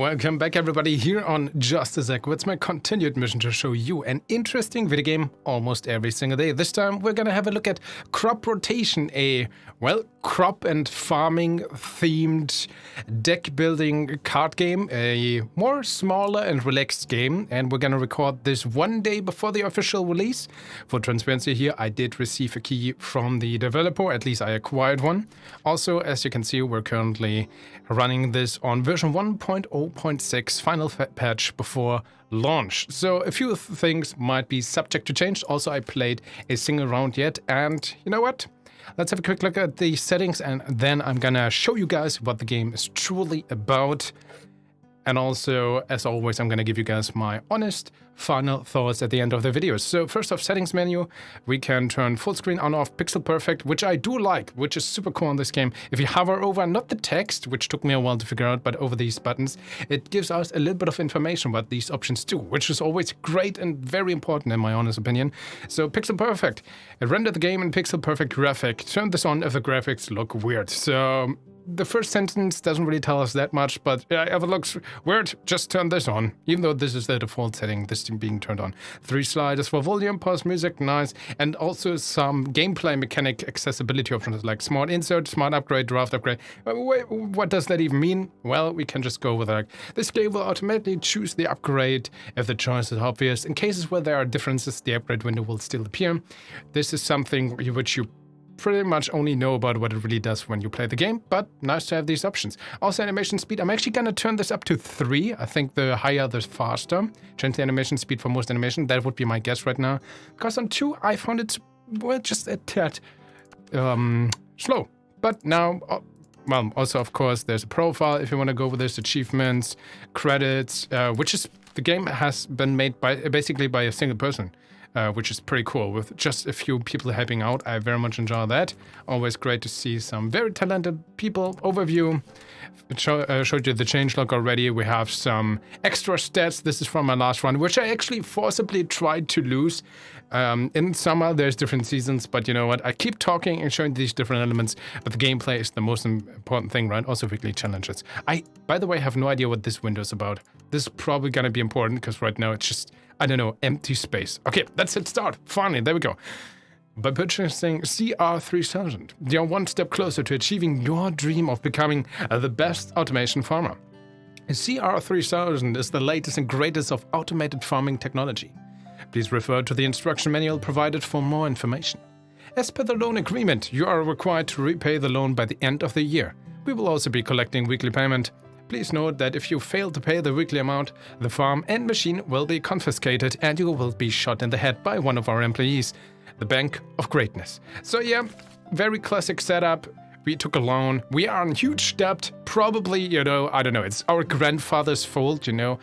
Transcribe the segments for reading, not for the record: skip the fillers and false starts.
Welcome back everybody here on JustDaZack. It's my continued mission to show you an interesting video game almost every single day. This time we're gonna have a look at Crop Rotation, a, well, crop and farming themed deck building card game, a more smaller and relaxed game, and we're gonna record this one day before the official release. For transparency here, I did receive a key from the developer, at least I acquired one. Also, as you can see, we're currently running this on version 1.0.6 final patch before launch. So a few things might be subject to change. Also, I played a single round yet, and you know what? Let's have a quick look at the settings, and then I'm gonna show you guys what the game is truly about. And also, as always, I'm gonna give you guys my honest final thoughts at the end of the video. So first off, settings menu, we can turn full screen on off pixel perfect, which I do like, which is super cool in this game. If you hover over, not the text, which took me a while to figure out, but over these buttons, it gives us a little bit of information what these options do, which is always great and very important in my honest opinion. So pixel perfect, render the game in pixel perfect graphic. Turn this on if the graphics look weird. So the first sentence doesn't really tell us that much, but if it looks weird, just turn this on. Even though this is the default setting, this thing being turned on. 3 sliders for volume, pause music, nice. And also some gameplay mechanic accessibility options like smart insert, smart upgrade, draft upgrade. Wait, what does that even mean? Well, we can just go with that. This game will automatically choose the upgrade if the choice is obvious. In cases where there are differences, the upgrade window will still appear. This is something which you pretty much only know about what it really does when you play the game, but nice to have these options. Also, animation speed, I'm actually gonna turn this up to 3. I think the higher, the faster. Change the animation speed for most animation, that would be my guess right now. Because on 2, I found it, well, just a tad slow. But now, well, also, of course, there's a profile if you want to go with this, achievements, credits, which is, the game has been made by basically by a single person. Which is pretty cool, with just a few people helping out. I very much enjoy that. Always great to see some very talented people. Overview, showed you the changelog already. We have some extra stats. This is from my last run, which I actually forcibly tried to lose. In summer, there's different seasons, but you know what? I keep talking and showing these different elements, but the gameplay is the most important thing, right? Also weekly challenges. I, by the way, have no idea what this window is about. This is probably gonna be important, because right now it's just, I don't know, empty space. Okay, let's hit start. Finally, there we go. By purchasing CR3000, you're one step closer to achieving your dream of becoming the best automation farmer. CR3000 is the latest and greatest of automated farming technology. Please refer to the instruction manual provided for more information. As per the loan agreement, you are required to repay the loan by the end of the year. We will also be collecting weekly payment. Please note that if you fail to pay the weekly amount, the farm and machine will be confiscated and you will be shot in the head by one of our employees. The Bank of Greatness. So yeah, very classic setup. We took a loan. We are in huge debt. Probably, you know, I don't know, it's our grandfather's fault, you know.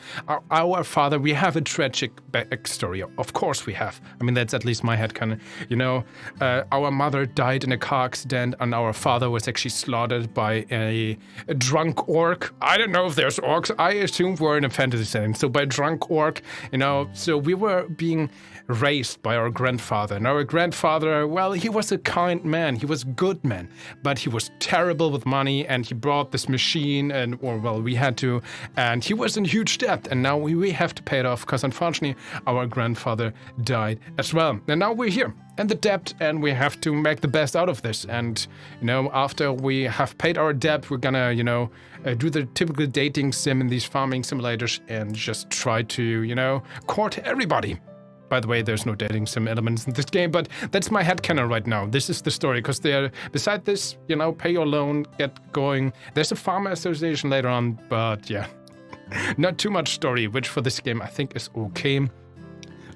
Our father, we have a tragic backstory. Of course we have. I mean, that's at least my headcanon. You know, our mother died in a car accident and our father was actually slaughtered by a drunk orc. I don't know if there's orcs. I assume we're in a fantasy setting. So by drunk orc, you know, so we were being raised by our grandfather. And our grandfather, well, he was a kind man. He was a good man. But he was terrible with money, and he brought this machine, and, or well, we had to, and he was in huge debt, and now we have to pay it off, because unfortunately our grandfather died as well. And now we're here, and the debt, and we have to make the best out of this. And, you know, after we have paid our debt, we're gonna, you know, do the typical dating sim in these farming simulators and just try to, you know, court everybody. By the way, there's no dating sim elements in this game, but that's my headcanon right now. This is the story, because they're, beside this, you know, pay your loan, get going. There's a farmer association later on, but yeah, not too much story, which for this game I think is okay.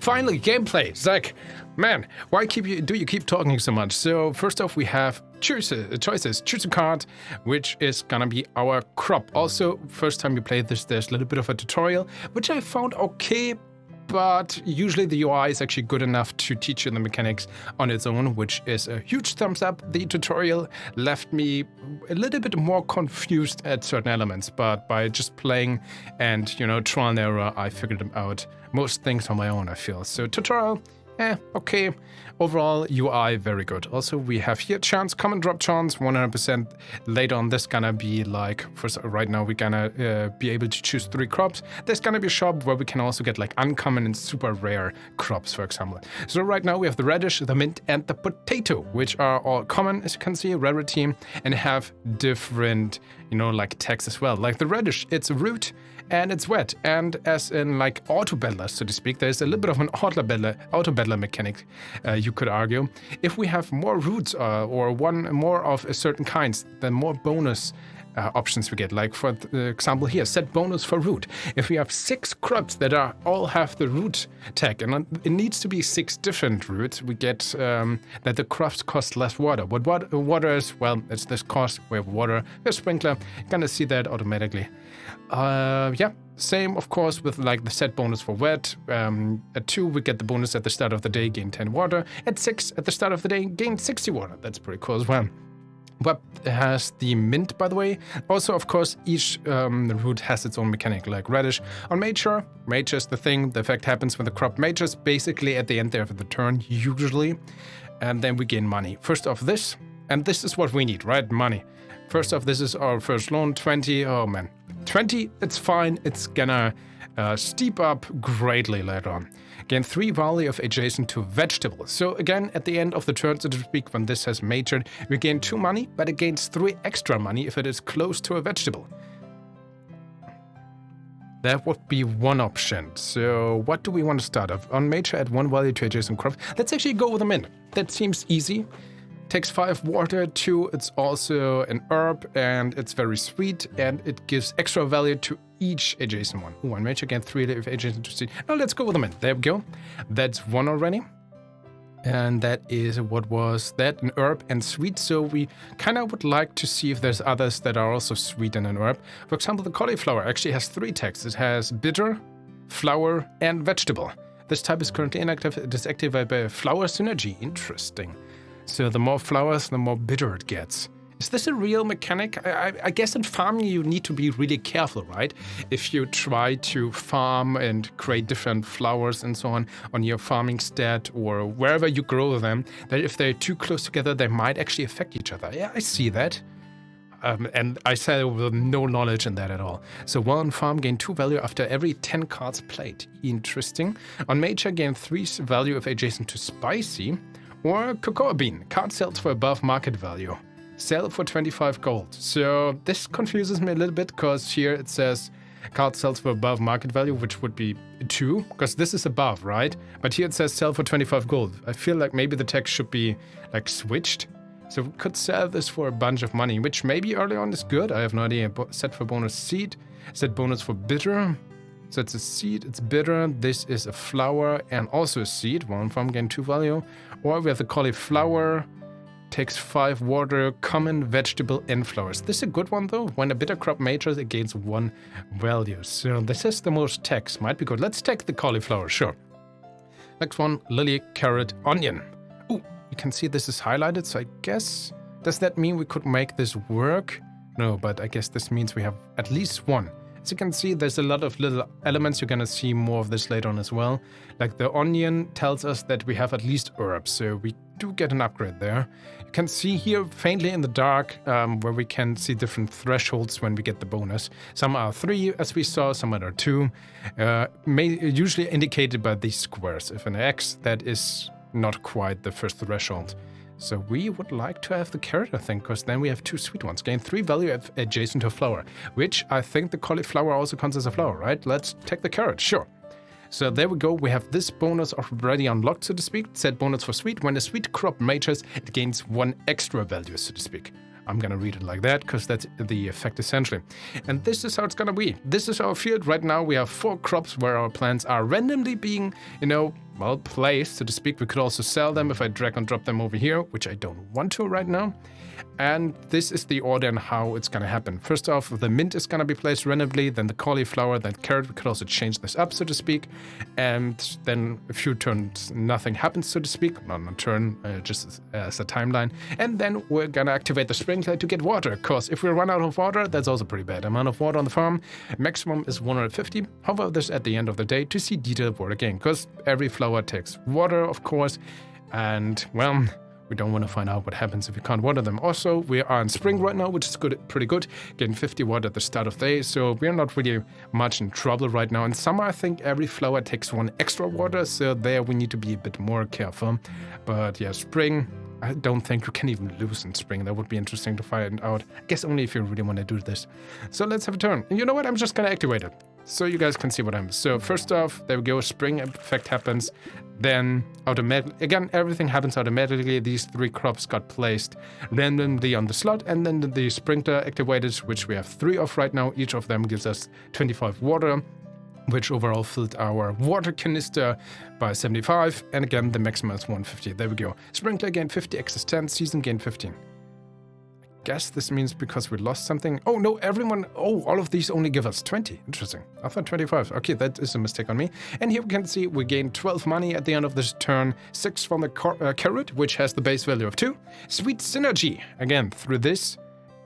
Finally, gameplay. Zach, man, why do you keep talking so much? So first off, we have choices. Choose a card, which is gonna be our crop. Also, first time you play this, there's a little bit of a tutorial, which I found okay, but usually the UI is actually good enough to teach you the mechanics on its own, which is a huge thumbs up. The tutorial left me a little bit more confused at certain elements, but by just playing and, you know, trial and error, I figured out most things on my own, I feel. So tutorial, okay. Overall, UI, very good. Also, we have here chance, common drop chance, 100%. Later on, this gonna be like, right now, we're gonna be able to choose 3 crops. There's gonna be a shop where we can also get like uncommon and super rare crops, for example. So right now, we have the radish, the mint, and the potato, which are all common, as you can see, rarity, and have different, like tags as well. Like the radish, it's a root, and it's wet, and as in like Autobattler, so to speak, there's a little bit of an Autobattler mechanic, you could argue. If we have more roots or one more of a certain kinds, then more bonus options we get. Like for example here, set bonus for root. If we have 6 crops that all have the root tag, and it needs to be 6 different roots, we get that the crops cost less water. What water is, well, it's this cost. We have water, we have sprinkler, you're gonna see that automatically. Yeah, same of course with like the set bonus for wet. At 2 we get the bonus at the start of the day, gain 10 water. At 6 at the start of the day, gain 60 water. That's pretty cool as well. What has the mint, by the way? Also, of course, each root has its own mechanic, like radish. On mature is the thing. The effect happens when the crop matures, basically at the end there of the turn, usually. And then we gain money. First off this, and this is what we need, right? Money. First off, this is our first loan, 20. Oh man, 20, it's fine. It's gonna steep up greatly later on. Gain 3 value of adjacent to vegetable. So again, at the end of the turn, so to speak, when this has matured, we gain 2 money, but it gains 3 extra money if it is close to a vegetable. That would be one option. So what do we want to start off? On mature, add 1 value to adjacent crop. Let's actually go with the mint. That seems easy. Takes 5 water, 2, it's also an herb, and it's very sweet, and it gives extra value to each adjacent one. Ooh, on mature, again 3 if adjacent to seed. Now let's go with the mint. There we go. That's 1 already. And that is, what was that? An herb and sweet. So we kind of would like to see if there's others that are also sweet and an herb. For example, the cauliflower actually has 3 tags. It has bitter, flower, and vegetable. This type is currently inactive. It is activated by flower synergy. Interesting. So the more flowers, the more bitter it gets. Is this a real mechanic? I guess in farming you need to be really careful, right? If you try to farm and create different flowers and so on your farming stat or wherever you grow them, that if they're too close together, they might actually affect each other. Yeah, I see that. And I said with no knowledge in that at all. So while on farm, gain 2 value after every 10 cards played. Interesting. On mature, gain 3 value if adjacent to spicy. Or cocoa bean. Card sells for above market value. Sell for 25 gold. So this confuses me a little bit because here it says card sells for above market value, which would be 2, because this is above, right? But here it says sell for 25 gold. I feel like maybe the text should be like switched. So we could sell this for a bunch of money, which maybe early on is good. I have no idea. Set for bonus seed. Set bonus for bitter. So it's a seed, it's bitter. This is a flower and also a seed. One farm gain 2 value. Or we have the cauliflower. Takes 5 water, common, vegetable, and flowers. This is a good one though. When a bitter crop matures, it gains 1 value. So this is the most tax. Might be good. Let's take the cauliflower, sure. Next one, lily, carrot, onion. Ooh, you can see this is highlighted, so I guess... Does that mean we could make this work? No, but I guess this means we have at least 1. As you can see, there's a lot of little elements. You're gonna see more of this later on as well. Like the onion tells us that we have at least herbs, so we do get an upgrade there. You can see here faintly in the dark where we can see different thresholds when we get the bonus. Some are 3, as we saw, some are 2. Usually indicated by these squares. If an X, that is not quite the first threshold. So we would like to have the carrot, I think, because then we have 2 sweet ones. Gain 3 value adjacent to a flower, which I think the cauliflower also counts as a flower, right? Let's take the carrot, sure. So there we go. We have this bonus already unlocked, so to speak. Set bonus for sweet. When the sweet crop matures, it gains 1 extra value, so to speak. I'm gonna read it like that, because that's the effect essentially. And this is how it's gonna be. This is our field. Right now we have 4 crops where our plants are randomly being, well, placed, so to speak. We could also sell them if I drag and drop them over here, which I don't want to right now. And this is the order and how it's going to happen. First off, the mint is going to be placed randomly, then the cauliflower, then carrot. We could also change this up, so to speak. And then a few turns, nothing happens, so to speak. Not a turn, just as a timeline. And then we're going to activate the sprinkler to get water. Because if we run out of water, that's also pretty bad. Amount of water on the farm, maximum is 150. However, this at the end of the day to see detailed water gain. Because every flower takes water, of course. And, well, we don't want to find out what happens if we can't water them. Also, we are in spring right now, which is good, pretty good. Getting 50 water at the start of the day, so we're not really much in trouble right now. In summer, I think every flower takes 1 extra water, so there we need to be a bit more careful. But yeah, spring, I don't think you can even lose in spring. That would be interesting to find out. I guess only if you really want to do this. So let's have a turn. And you know what? I'm just going to activate it, so you guys can see what I'm. So first off, there we go. Spring effect happens. Then automatically, again, everything happens automatically. These 3 crops got placed randomly on the slot, and then the sprinkler activated, which we have 3 of right now. Each of them gives us 25 water, which overall filled our water canister by 75. And again, the maximum is 150. There we go. Sprinkler gained 50, excess 10, season gained 15. Guess this means because we lost something. Oh no, everyone, all of these only give us 20. Interesting. I thought 25. Okay, that is a mistake on me. And here we can see we gain 12 money at the end of this turn, 6 from the carrot, which has the base value of 2. Sweet synergy, again, through this,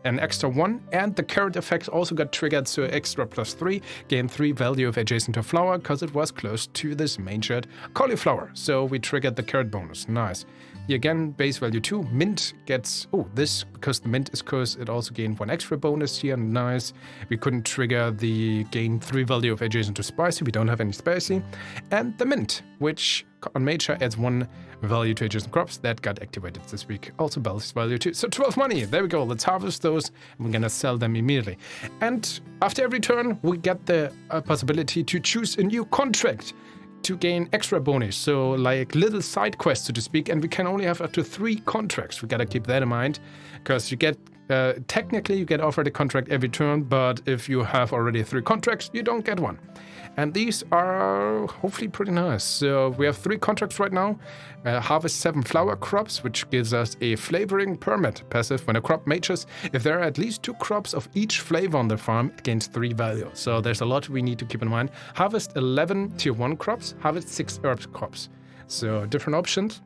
an extra 1, and the carrot effect also got triggered, so extra +3, gain 3 value of adjacent to flower, because it was close to this main-shared cauliflower. So we triggered the carrot bonus. Nice. Here again, base value 2. Mint gets, this, because the mint is cursed, it also gained 1 extra bonus here. Nice. We couldn't trigger the gain 3 value of adjacent to spicy. We don't have any spicy. And the mint, which on major adds 1 value to adjacent crops. That got activated this week. Also base value 2. So 12 money. There we go. Let's harvest those. We're gonna sell them immediately. And after every turn, we get the possibility to choose a new contract to gain extra bonus, so like little side quests, so to speak, and we can only have up to 3 contracts. We gotta keep that in mind, because you get, technically you get offered a contract every turn, but if you have already 3 contracts, you don't get one. And these are hopefully pretty nice. So we have 3 contracts right now. Harvest 7 flower crops, which gives us a flavoring permit passive. When a crop matures, if there are at least 2 crops of each flavor on the farm, it gains 3 value. So there's a lot we need to keep in mind. Harvest 11 tier 1 crops, harvest 6 herb crops. So different options.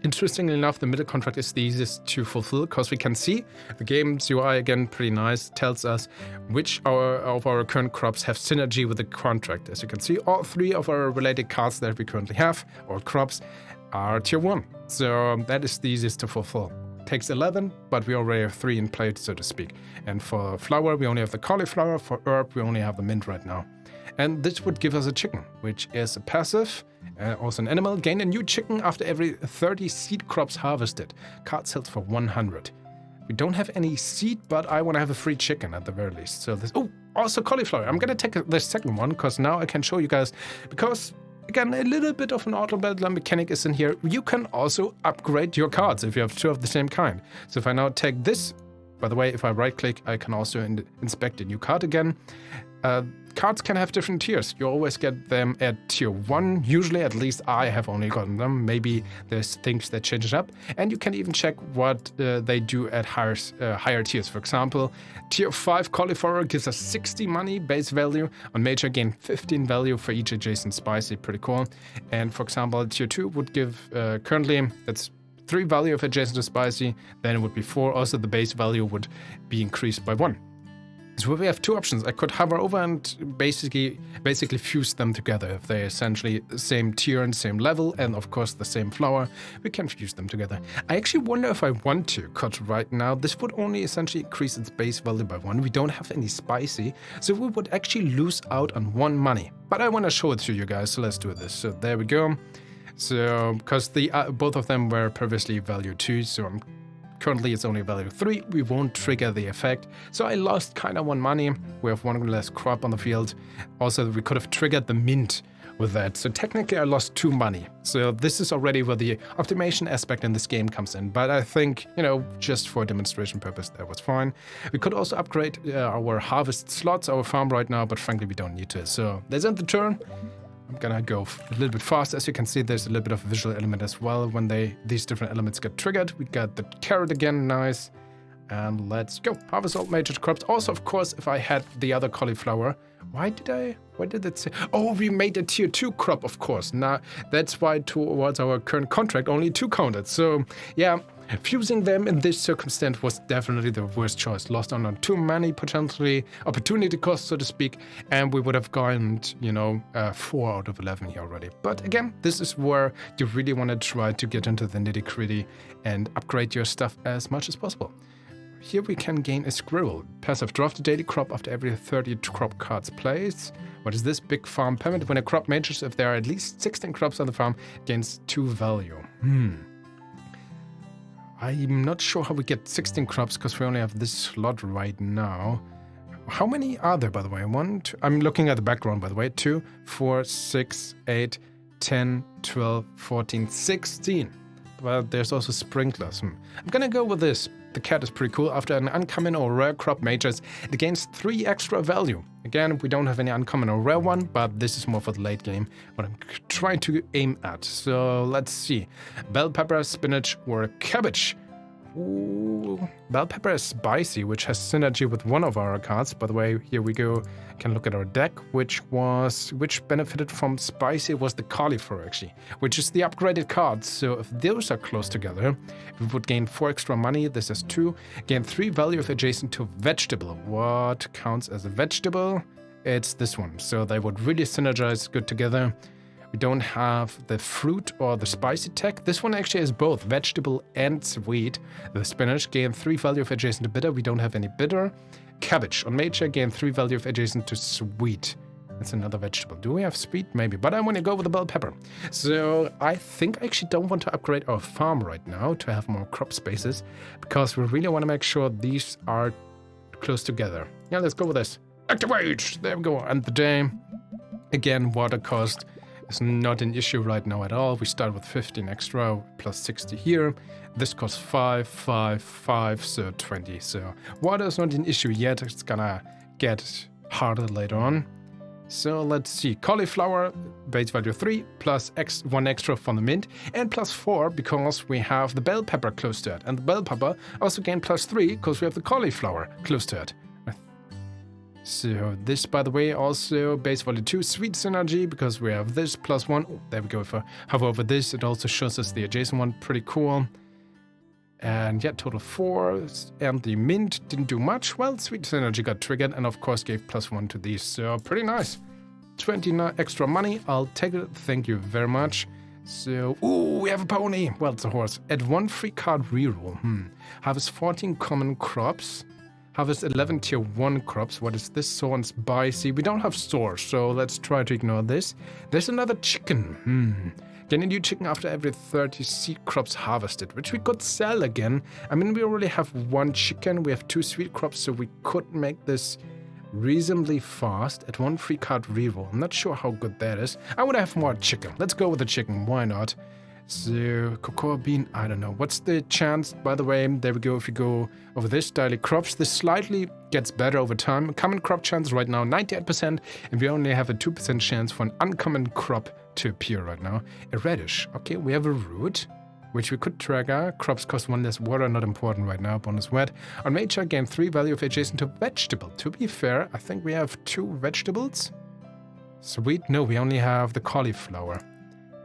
Interestingly enough, the middle contract is the easiest to fulfill, because we can see the game's UI, again, pretty nice, tells us which of our current crops have synergy with the contract. As you can see, all 3 of our related cards that we currently have, or crops, are tier 1. So that is the easiest to fulfill. Takes 11, but we already have 3 in play, so to speak. And for flower, we only have the cauliflower. For herb, we only have the mint right now. And this would give us a chicken, which is a passive, also an animal. Gain a new chicken after every 30 seed crops harvested. Card sells for 100. We don't have any seed, but I want to have a free chicken at the very least. So this, also cauliflower. I'm going to take the second one, because now I can show you guys, because again, a little bit of an Autobattler mechanic is in here. You can also upgrade your cards if you have 2 of the same kind. So if I now take this, by the way, if I right click, I can also inspect a new card again. Cards can have different tiers. You always get them at tier 1. Usually, at least I have only gotten them. Maybe there's things that change it up. And you can even check what they do at higher tiers. For example, tier 5 cauliflower gives us 60 money base value. On major, gain 15 value for each adjacent spicy. Pretty cool. And for example, tier 2 would give, currently, that's 3 value of adjacent to spicy. Then it would be 4. Also, the base value would be increased by 1. So we have 2 options. I could hover over and basically fuse them together. If they're essentially the same tier and same level, and of course the same flower, we can fuse them together. I actually wonder if I want to, because right now this would only essentially increase its base value by 1. We don't have any spicy, so we would actually lose out on 1 money. But I want to show it to you guys, so let's do this. So there we go. So, because the both of them were previously value 2, so currently it's only value 3. We won't trigger the effect. So I lost kind of 1 money. We have 1 less crop on the field. Also, we could have triggered the mint with that. So technically I lost 2 money. So this is already where the optimization aspect in this game comes in. But I think, just for demonstration purpose, that was fine. We could also upgrade our harvest slots, our farm right now, but frankly, we don't need to. So let's end the turn. I'm gonna go a little bit fast. As you can see, there's a little bit of a visual element as well when these different elements get triggered. We got the carrot again, nice. And let's go. Harvest all major crops. Also, of course, if I had the other cauliflower. Why did it say? Oh, we made a tier 2 crop, of course. Now, that's why towards our current contract, only 2 counted. So, yeah, fusing them in this circumstance was definitely the worst choice. Lost on too many potentially opportunity costs, so to speak, and we would have gone, 4 out of 11 here already. But again, this is where you really want to try to get into the nitty-gritty and upgrade your stuff as much as possible. Here we can gain a squirrel. Passive, draft the daily crop after every 30 crop cards placed. What is this? Big farm permit. When a crop matures, if there are at least 16 crops on the farm, gains 2 value. I'm not sure how we get 16 crops because we only have this slot right now. How many are there, by the way? 1, 2, I'm looking at the background, by the way. 2, 4, 6, 8, 10, 12, 14, 16. But there's also sprinklers. I'm gonna go with this. The cat is pretty cool. After an uncommon or rare crop matures, it gains 3 extra value. Again, we don't have any uncommon or rare one, but this is more for the late game, what I'm trying to aim at. So let's see. Bell pepper, spinach, or cabbage. Ooh, bell pepper is spicy, which has synergy with one of our cards. By the way, here we go. Can look at our deck, which benefited from spicy was the cauliflower actually, which is the upgraded card. So if those are close together, we would gain 4 extra money. This is 2. Gain 3 value if adjacent to vegetable. What counts as a vegetable? It's this one. So they would really synergize good together. We don't have the fruit or the spicy tech. This one actually is both vegetable and sweet. The spinach gain 3 value if adjacent to bitter. We don't have any bitter. Cabbage on major gain 3 value if adjacent to sweet. That's another vegetable. Do we have sweet? Maybe, but I want to go with the bell pepper. So I think I actually don't want to upgrade our farm right now to have more crop spaces because we really want to make sure these are close together. Yeah, let's go with this. Activate! There we go. And the day. Again, water cost is not an issue right now at all. We start with 15 extra plus 60 here. This costs 5, 5, 5, so 20. So water is not an issue yet. It's gonna get harder later on. So let's see. Cauliflower, base value 3, plus 1 extra from the mint, and plus 4 because we have the bell pepper close to it. And the bell pepper also gain plus 3 because we have the cauliflower close to it. So this, by the way, also base value 2, sweet synergy, because we have this plus 1. Oh, there we go. If I hover over this, it also shows us the adjacent one. Pretty cool. And yeah, total 4. And the mint didn't do much. Well, sweet synergy got triggered and of course gave plus 1 to these. So pretty nice. 29 extra money. I'll take it. Thank you very much. So, ooh, we have a pony. Well, it's a horse. Add 1 free card reroll. Harvest 14 common crops. Harvest 11 tier 1 crops. What is this? So and spicy. We don't have stores, so let's try to ignore this. There's another chicken. Gain a new chicken after every 30 seed crops harvested, which we could sell again. I mean, we already have 1 chicken. We have 2 sweet crops, so we could make this reasonably fast at 1 free card reroll. I'm not sure how good that is. I would have more chicken. Let's go with the chicken. Why not? So, cocoa bean, I don't know. What's the chance? By the way, there we go. If you go over this, daily crops, this slightly gets better over time. Common crop chance right now, 98%, and we only have a 2% chance for an uncommon crop to appear right now. A radish. Okay, we have a root, which we could trigger. Crops cost 1 less water, not important right now. Bonus wet. On major, gain 3 value if adjacent to vegetable. To be fair, I think we have 2 vegetables. Sweet? No, we only have the cauliflower.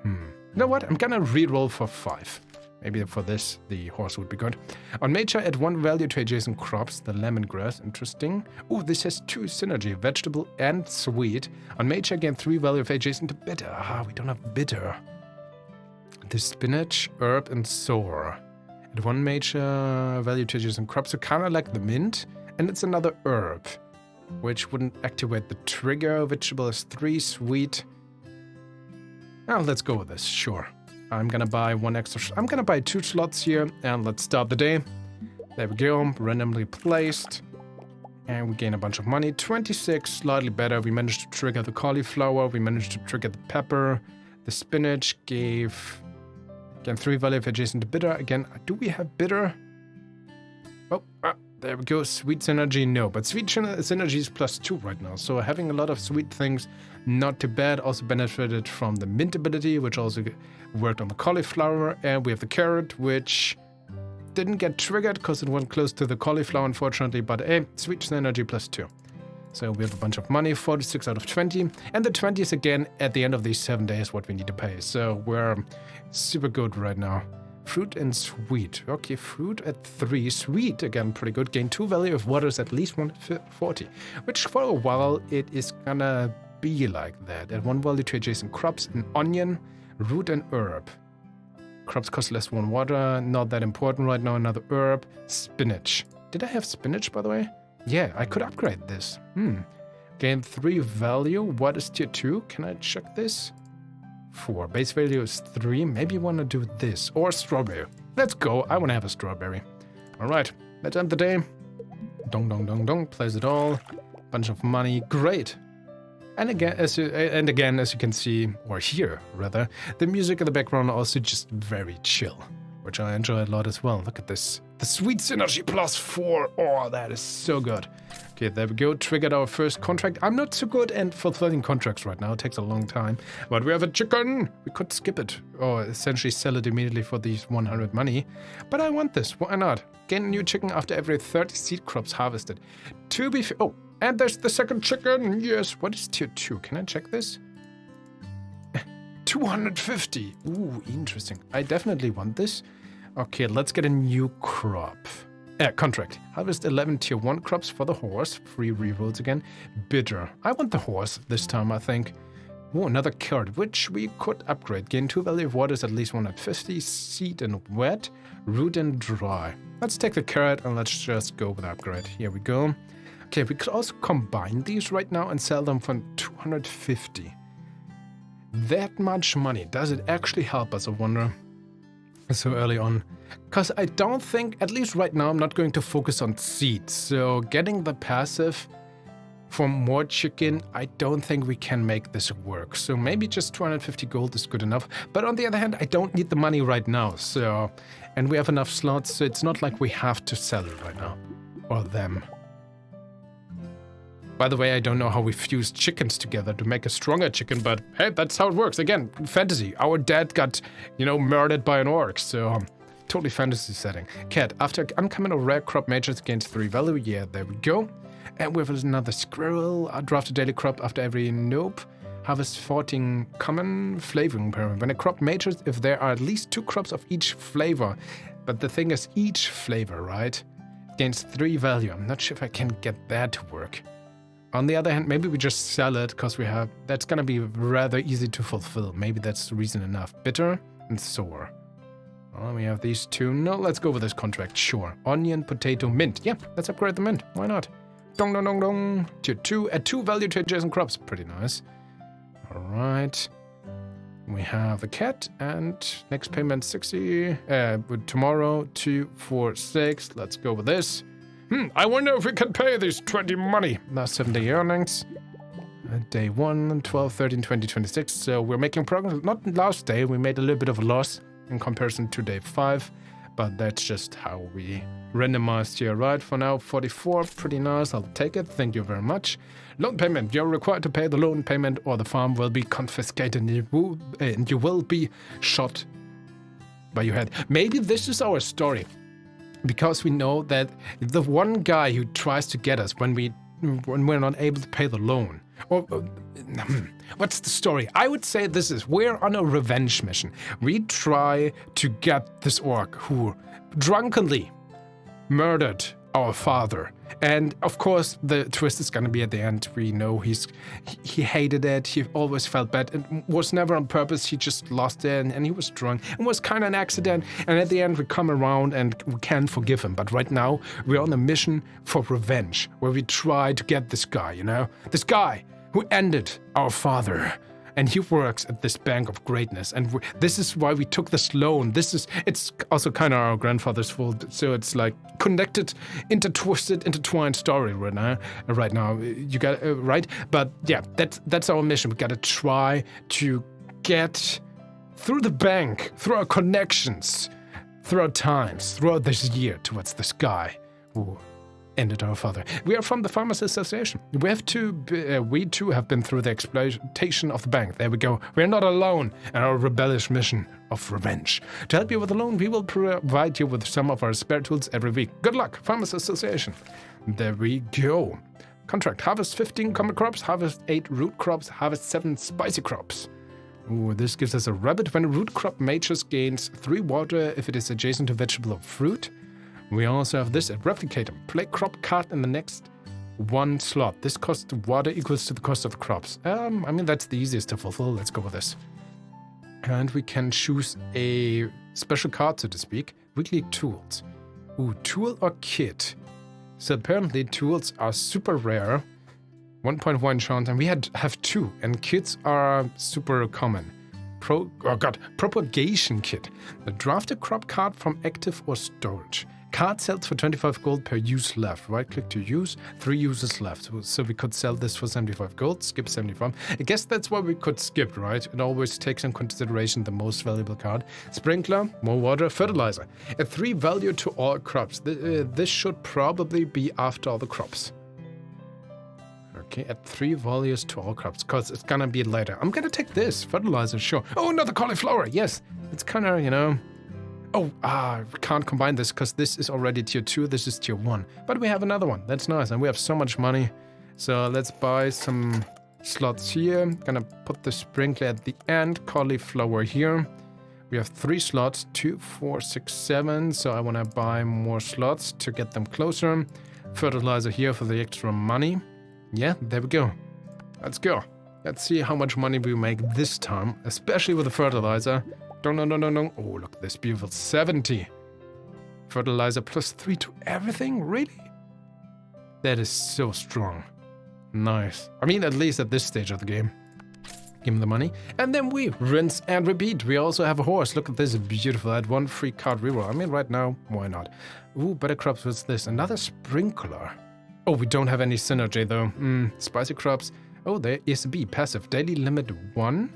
You know what? I'm gonna reroll for 5. Maybe for this, the horse would be good. On major, add 1 value to adjacent crops. The lemongrass, interesting. Ooh, this has 2 synergy, vegetable and sweet. On major, gain 3 value if adjacent to bitter. Ah, we don't have bitter. The spinach, herb, and sour. Add 1 major value to adjacent crops. So kind of like the mint. And it's another herb, which wouldn't activate the trigger. Vegetable is 3, sweet. Now let's go with this, sure. I'm gonna buy 1 extra. I'm gonna buy 2 slots here, and let's start the day. There we go, randomly placed. And we gain a bunch of money. 26, slightly better. We managed to trigger the cauliflower. We managed to trigger the pepper. The spinach gave, again, 3 value if adjacent to bitter. Again, do we have bitter? Oh, there we go. Sweet synergy, no. But sweet synergy is plus 2 right now. So having a lot of sweet things, not too bad. Also benefited from the mint ability, which also worked on the cauliflower. And we have the carrot, which didn't get triggered because it went close to the cauliflower, unfortunately, but sweet synergy +2. So we have a bunch of money, 46 out of 20, and the 20 is again at the end of these 7 days what we need to pay. So we're super good right now. Fruit and sweet. Okay, fruit at 3, sweet again pretty good. Gain 2 value of waters at least 140, which for a while it is gonna be like that. Add 1 value to adjacent crops, an onion, root and herb. Crops cost less 1 water, not that important right now. Another herb, spinach. Did I have spinach by the way? Yeah, I could upgrade this. Gain 3 value. What is tier 2? Can I check this? 4. Base value is 3. Maybe you want to do this. Or strawberry. Let's go. I want to have a strawberry. Alright, let's end the day. Dong, dong, dong, dong. Place it all. Bunch of money. Great. And again, as you can see, or hear rather, the music in the background also just very chill, which I enjoy a lot as well. Look at this. The sweet synergy +4. Oh, that is so good. Okay, there we go. Triggered our first contract. I'm not so good at fulfilling contracts right now. It takes a long time. But we have a chicken. We could skip it or essentially sell it immediately for these 100 money. But I want this. Why not? Gain a new chicken after every 30 seed crops harvested. To be oh, and there's the second chicken. Yes. What is tier 2? Can I check this? 250. Ooh, interesting. I definitely want this. Okay, let's get a new crop. Contract. Harvest 11 tier 1 crops for the horse. Free rerolls again. Bitter. I want the horse this time, I think. Oh, another carrot, which we could upgrade. Gain 2 value of waters at least 150. Seed and wet. Root and dry. Let's take the carrot and let's just go with upgrade. Here we go. Okay, we could also combine these right now and sell them for 250. That much money. Does it actually help us, I wonder? So early on. Because I don't think, at least right now, I'm not going to focus on seeds. So getting the passive for more chicken, I don't think we can make this work. So maybe just 250 gold is good enough. But on the other hand, I don't need the money right now. So, and we have enough slots, so it's not like we have to sell it right now. Or them. By the way, I don't know how we fuse chickens together to make a stronger chicken, but hey, that's how it works. Again, fantasy. Our dad got, murdered by an orc, so totally fantasy setting. Cat, after uncommon or rare crop matrix gains 3 value. Yeah, there we go. And we have another squirrel. Draft a daily crop after every nope. Harvest 14 common flavoring pair. When a crop matrix, if there are at least 2 crops of each flavor. But the thing is, each flavor, right? Gains 3 value. I'm not sure if I can get that to work. On the other hand, maybe we just sell it because we have, that's gonna be rather easy to fulfill. Maybe that's reason enough. Bitter and sour. Well, we have these 2. No, let's go with this contract, sure. Onion, potato, mint. Yeah, let's upgrade the mint. Why not? Dong, dong, dong, dong. Tier 2, add 2 value to adjacent crops. Pretty nice. All right. We have a cat and next payment 60. Tomorrow, 2, 4, 6. Let's go with this. I wonder if we can pay these 20 money. Last 7 day earnings. Day 1, 12, 13, 20, 26. So we're making progress. Not last day, we made a little bit of a loss in comparison to day 5. But that's just how we randomized here, right? For now, 44, pretty nice. I'll take it. Thank you very much. Loan payment. You're required to pay the loan payment or the farm will be confiscated and you will be shot by your head. Maybe this is our story. Because we know that the one guy who tries to get us when we're not able to pay the loan. What's the story? I would say this is, we're on a revenge mission. We try to get this orc who drunkenly murdered our father. And of course, the twist is gonna be at the end. We know he hated it. He always felt bad. It was never on purpose. He just lost it and he was drunk. It was kind of an accident. And at the end, we come around and we can forgive him. But right now, we're on a mission for revenge, where we try to get this guy, this guy who ended our father. And he works at this bank of greatness. And this is why we took this loan. It's also kind of our grandfather's fault. So it's like connected, intertwined story right now. You got right? But yeah, that's our mission. We got to try to get through the bank, through our connections, through our times, throughout this year towards this guy who ended our father. We are from the Farmers Association. We too have been through the exploitation of the bank. There we go. We're not alone in our rebellious mission of revenge. To help you with the loan, we will provide you with some of our spare tools every week. Good luck, Farmers Association. There we go. Contract. Harvest 15 common crops, harvest 8 root crops, harvest 7 spicy crops. Ooh, this gives us a rabbit. When a root crop matures, gains 3 water if it is adjacent to vegetable or fruit. We also have this, a replicator. Play crop card in the next 1 slot. This cost water equals to the cost of the crops. I mean, that's the easiest to fulfill. Let's go with this. And we can choose a special card, so to speak. Weekly tools. Ooh, tool or kit. So apparently tools are super rare. 1.1 chance, and we have 2, and kits are super common. Propagation kit. Draft a crop card from active or storage. Card sells for 25 gold per use left. Right click to use, 3 uses left. So we could sell this for 75 gold, skip 75. I guess that's why we could skip, right? It always takes in consideration the most valuable card. Sprinkler, more water, fertilizer. A 3 value to all crops. This should probably be after all the crops. Okay, add 3 values to all crops, because it's gonna be later. I'm gonna take this, fertilizer, sure. Oh, another cauliflower, yes. It's kinda, you know... Oh, we can't combine this, because this is already tier 2, this is tier 1. But we have another one, that's nice, and we have so much money. So let's buy some slots here. Gonna put the sprinkler at the end, cauliflower here. We have 3 slots, 2, 4, 6, 7, so I wanna buy more slots to get them closer. Fertilizer here for the extra money. Yeah, there we go. Let's go. Let's see how much money we make this time, especially with the fertilizer. No. Oh, look at this beautiful 70. Fertilizer plus 3 to everything? Really? That is so strong. Nice. I mean, at least at this stage of the game. Give him the money. And then we rinse and repeat. We also have a horse. Look at this. Beautiful. I had 1 free card reroll. I mean, right now, why not? Ooh, better crops. What's this? Another sprinkler. Oh, we don't have any synergy though. Spicy crops. Oh, there is a B. Passive. Daily limit 1.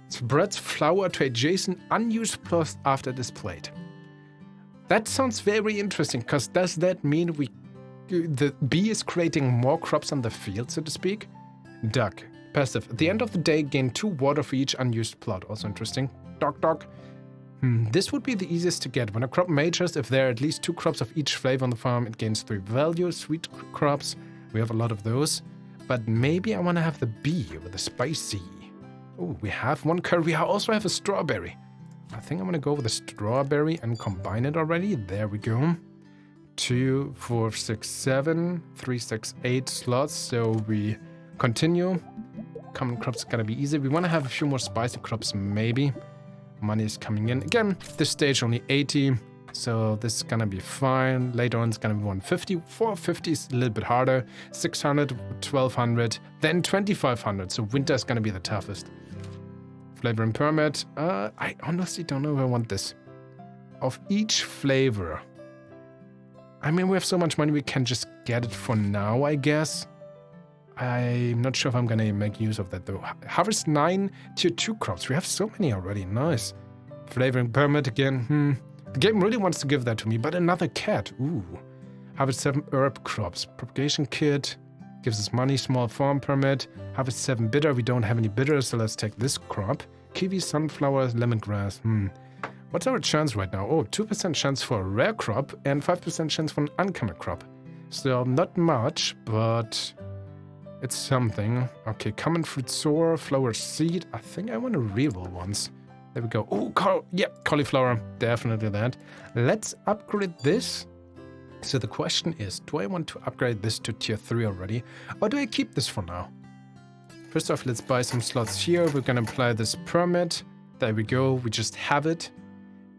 Spreads flour to adjacent unused plots after displayed. That sounds very interesting, because does that mean the bee is creating more crops on the field, so to speak? Duck. Passive. At the end of the day, gain 2 water for each unused plot. Also interesting. Dog. This would be the easiest to get. When a crop matures, if there are at least 2 crops of each flavor on the farm, it gains 3 value. Sweet crops, we have a lot of those. But maybe I want to have the bee with the spicy. Oh, we have 1 curry. We also have a strawberry. I think I'm going to go with a strawberry and combine it already. There we go. 2, 4, 6, 7, 3, 6, 8 slots. So we continue. Common crops are going to be easy. We want to have a few more spicy crops, maybe. Money is coming in. Again, this stage only 80, so this is gonna be fine. Later on it's gonna be 150. 450 is a little bit harder. 600, 1200, then 2500. So winter is gonna be the toughest. Flavor and permit. I honestly don't know if I want this. Of each flavor. I mean, we have so much money, we can just get it for now, I guess. I'm not sure if I'm gonna make use of that though. Harvest 9 tier 2 crops. We have so many already. Nice. Flavoring permit again. The game really wants to give that to me, but another cat. Ooh. Harvest 7 herb crops. Propagation kit. Gives us money. Small farm permit. Harvest 7 bitter. We don't have any bitter, so let's take this crop. Kiwi, sunflower, lemongrass. What's our chance right now? Oh, 2% chance for a rare crop and 5% chance for an uncommon crop. So not much, but... it's something. Okay, common fruit sour, flower seed. I think I want to reroll once. There we go. Oh, cauliflower. Definitely that. Let's upgrade this. So the question is, do I want to upgrade this to tier 3 already? Or do I keep this for now? First off, let's buy some slots here. We're going to apply this permit. There we go. We just have it.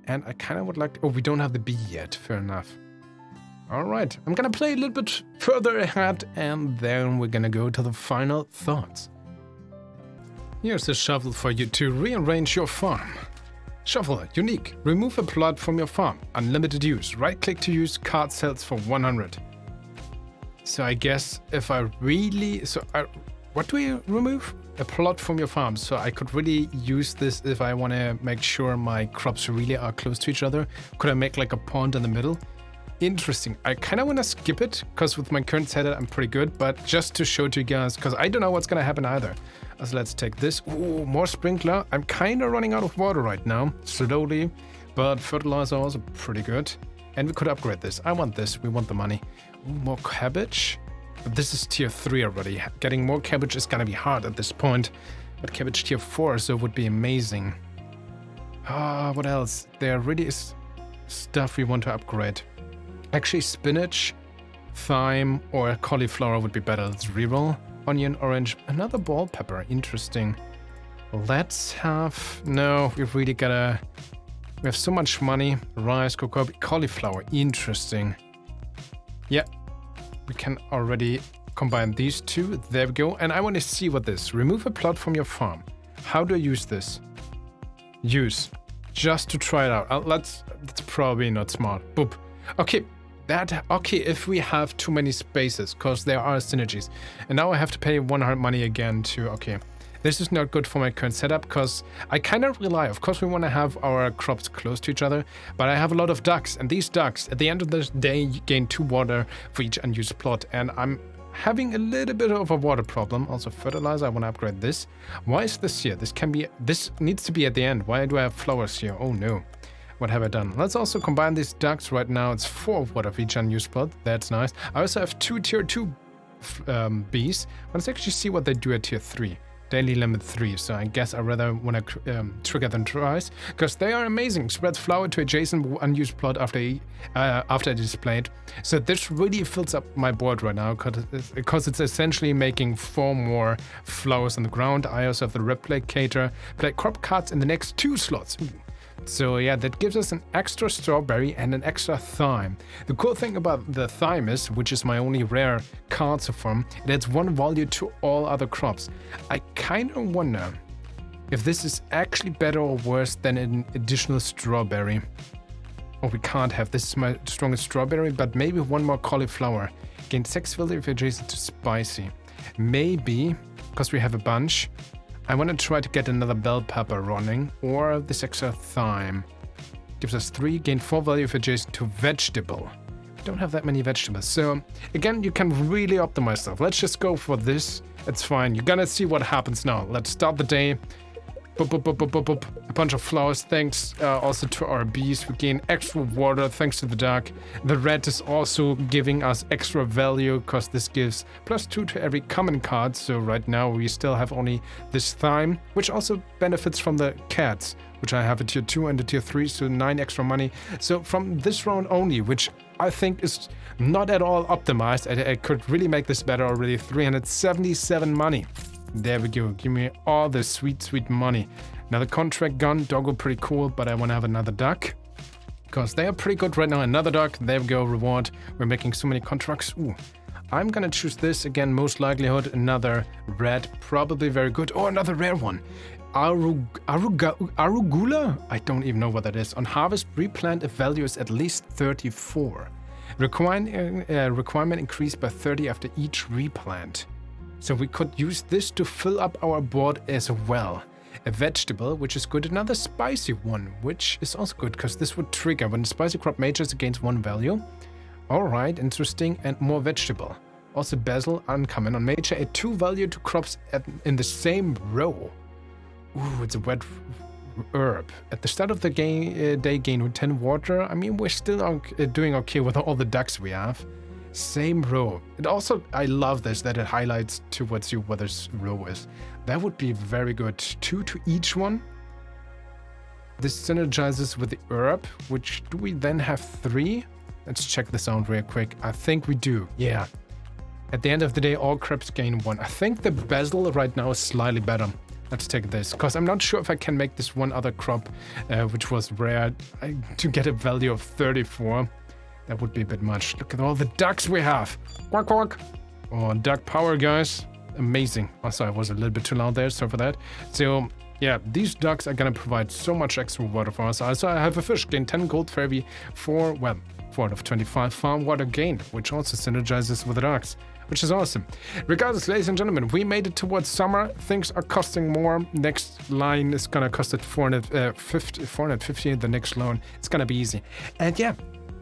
And I kind of would like to... oh, we don't have the bee yet. Fair enough. Alright, I'm gonna play a little bit further ahead and then we're gonna go to the final thoughts. Here's a shuffle for you to rearrange your farm. Shuffle, unique. Remove a plot from your farm. Unlimited use. Right click to use. Card sells for 100. So I guess if I really... what do we remove? A plot from your farm. So I could really use this if I want to make sure my crops really are close to each other. Could I make like a pond in the middle? Interesting. I kind of want to skip it because with my current setup I'm pretty good, but just to show to you guys, because I don't know what's going to happen either. So let's take this. Ooh, more sprinkler. I'm kind of running out of water right now, slowly, but fertilizer also pretty good. And we could upgrade this. I want this. We want the money. Ooh, more cabbage. But this is tier 3 already. Getting more cabbage is going to be hard at this point. But cabbage tier 4, so it would be amazing. What else? There really is stuff we want to upgrade. Actually, spinach, thyme, or cauliflower would be better. Let's reroll. Onion, orange, another ball pepper. Interesting. Let's have... No, we've really gotta... We have so much money. Rice, cocoa, cauliflower. Interesting. Yeah. We can already combine these two. There we go. And I want to see what this... Remove a plot from your farm. How do I use this? Use. Just to try it out. That's probably not smart. Boop. Okay. Okay, if we have too many spaces, because there are synergies. And now I have to pay 100 money again to... Okay, this is not good for my current setup, because I kind of rely... Of course, we want to have our crops close to each other, but I have a lot of ducks. And these ducks, at the end of the day, gain 2 water for each unused plot. And I'm having a little bit of a water problem. Also, fertilizer, I want to upgrade this. Why is this here? This needs to be at the end. Why do I have flowers here? Oh, no. What have I done? Let's also combine these ducks. Right now it's 4 water for each unused plot. That's nice. I also have 2 tier 2 bees. Let's actually see what they do at tier 3. Daily limit 3. So I guess I rather want to trigger them twice, because they are amazing. Spread flower to adjacent unused plot after it is played. So this really fills up my board right now, because it's essentially making 4 more flowers on the ground. I also have the replicator. Play crop cards in the next 2 slots. Ooh. So yeah, that gives us an extra strawberry and an extra thyme. The cool thing about the thyme is, which is my only rare card so far, it adds 1 value to all other crops. I kind of wonder if this is actually better or worse than an additional strawberry. Oh, we can't have. This is my strongest strawberry, but maybe 1 more cauliflower. Gain 6 value if adjacent to spicy. Maybe, because we have a bunch, I want to try to get another bell pepper running, or this extra thyme. Gives us 3, gain 4 value if adjacent to vegetable. We don't have that many vegetables, so again, you can really optimize stuff. Let's just go for this. It's fine. You're gonna see what happens now. Let's start the day. Boop, boop, boop, boop, boop, boop. A bunch of flowers, thanks also to our bees. We gain extra water thanks to the duck. The red is also giving us extra value, because this gives +2 to every common card. So right now we still have only this thyme, which also benefits from the cats, which I have a tier 2 and a tier 3, so 9 extra money. So from this round only, which I think is not at all optimized, I could really make this better already. 377 money. There we go. Give me all the sweet, sweet money. Another contract gun. Doggo pretty cool, but I want to have another duck, because they are pretty good right now. Another duck. There we go. Reward. We're making so many contracts. Ooh. I'm going to choose this again. Most likelihood. Another red. Probably very good. Oh, another rare one. Arugula? I don't even know what that is. On harvest, replant if value is at least 34. Requirement increased by 30 after each replant. So we could use this to fill up our board as well. A vegetable, which is good. Another spicy one, which is also good, because this would trigger when the spicy crop majors against 1 value. Alright, interesting. And more vegetable. Also basil, uncommon. On major, add 2 value to crops in the same row. Ooh, it's a wet herb. At the start of the day, gain 10 water. I mean, we're still doing okay with all the ducks we have. Same row. It also, I love this, that it highlights towards you what this row is. That would be very good. 2 to each one. This synergizes with the herb, which do we then have 3? Let's check this out real quick. I think we do. Yeah. At the end of the day, all crops gain 1. I think the basil right now is slightly better. Let's take this, because I'm not sure if I can make this one other crop, which was rare, to get a value of 34. That would be a bit much. Look at all the ducks we have. Quack, quack. Oh, duck power, guys. Amazing. Also, I was a little bit too loud there, sorry for that. So, yeah, these ducks are going to provide so much extra water for us. Also, I have a fish. Gain 10 gold for every 4 out of 25 farm water gained, which also synergizes with the ducks, which is awesome. Regardless, ladies and gentlemen, we made it towards summer. Things are costing more. Next line is going to cost it 450, the next loan. It's going to be easy. And yeah,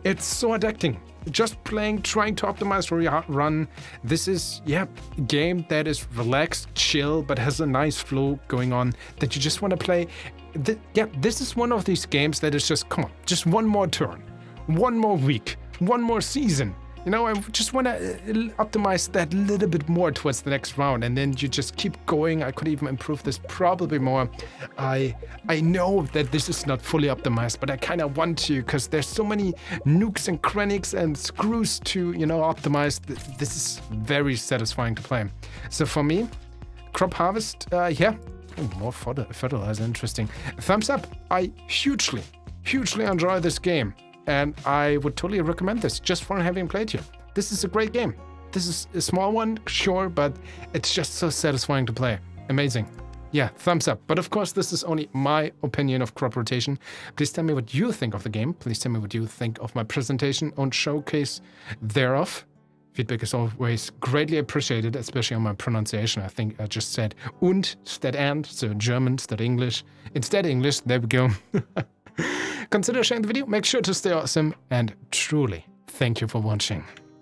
It's so addicting. Just playing, trying to optimize for your run. This is, a game that is relaxed, chill, but has a nice flow going on that you just want to play. This is one of these games that is just, come on, just one more turn, one more week, one more season. You know, I just want to optimize that a little bit more towards the next round, and then you just keep going. I could even improve this probably more. I know that this is not fully optimized, but I kind of want to, because there's so many nooks and crannies and screws to, optimize. This is very satisfying to play. So for me, crop harvest, more fertilizer, interesting. Thumbs up. I hugely enjoy this game. And I would totally recommend this just for having played here. This is a great game. This is a small one, sure, but it's just so satisfying to play. Amazing. Yeah, thumbs up. But of course, this is only my opinion of crop rotation. Please tell me what you think of the game. Please tell me what you think of my presentation and showcase thereof. Feedback is always greatly appreciated, especially on my pronunciation. I think I just said und instead and, so German instead English. Instead English, there we go. Consider sharing the video, make sure to stay awesome, and truly thank you for watching.